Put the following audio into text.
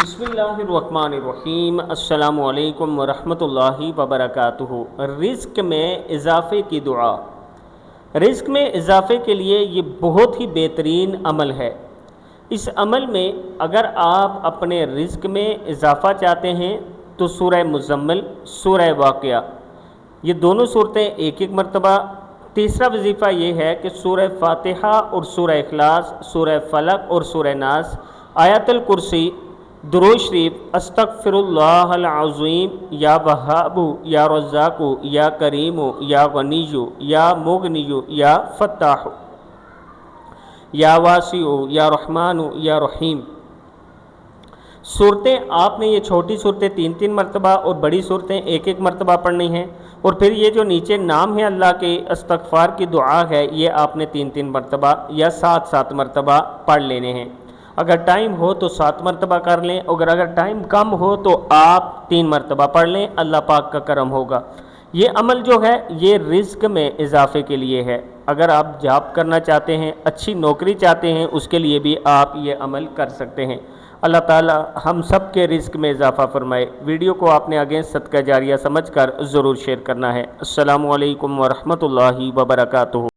بسم اللہ الرحمن الرحیم۔ السلام علیکم ورحمۃ اللہ وبرکاتہ۔ رزق میں اضافے کی دعا۔ رزق میں اضافے کے لیے یہ بہت ہی بہترین عمل ہے۔ اس عمل میں اگر آپ اپنے رزق میں اضافہ چاہتے ہیں تو سورہ مزمل، سورہ واقعہ، یہ دونوں صورتیں ایک ایک مرتبہ۔ تیسرا وظیفہ یہ ہے کہ سورہ فاتحہ اور سورہ اخلاص، سورہ فلق اور سورہ ناس، آیت الکرسی، درود شریف، استغفر اللہ العظیم، یا وہاب، یا رزاق، یا کریم، یا غنی، یا مغنی، یا فتاح، یا واسع، یا رحمان، یا رحیم۔ صورتیں آپ نے یہ چھوٹی صورتیں 3 مرتبہ اور بڑی صورتیں ایک ایک مرتبہ پڑھنی ہیں، اور پھر یہ جو نیچے نام ہے اللہ کے، استغفار کی دعا ہے، یہ آپ نے 3 مرتبہ یا 7 مرتبہ پڑھ لینے ہیں۔ اگر ٹائم ہو تو 7 مرتبہ کر لیں، اگر ٹائم کم ہو تو آپ 3 مرتبہ پڑھ لیں، اللہ پاک کا کرم ہوگا۔ یہ عمل جو ہے یہ رزق میں اضافے کے لیے ہے۔ اگر آپ جاب کرنا چاہتے ہیں، اچھی نوکری چاہتے ہیں، اس کے لیے بھی آپ یہ عمل کر سکتے ہیں۔ اللہ تعالی ہم سب کے رزق میں اضافہ فرمائے۔ ویڈیو کو آپ نے آگے صدقہ جاریہ سمجھ کر ضرور شیئر کرنا ہے۔ السلام علیکم ورحمۃ اللہ وبرکاتہ۔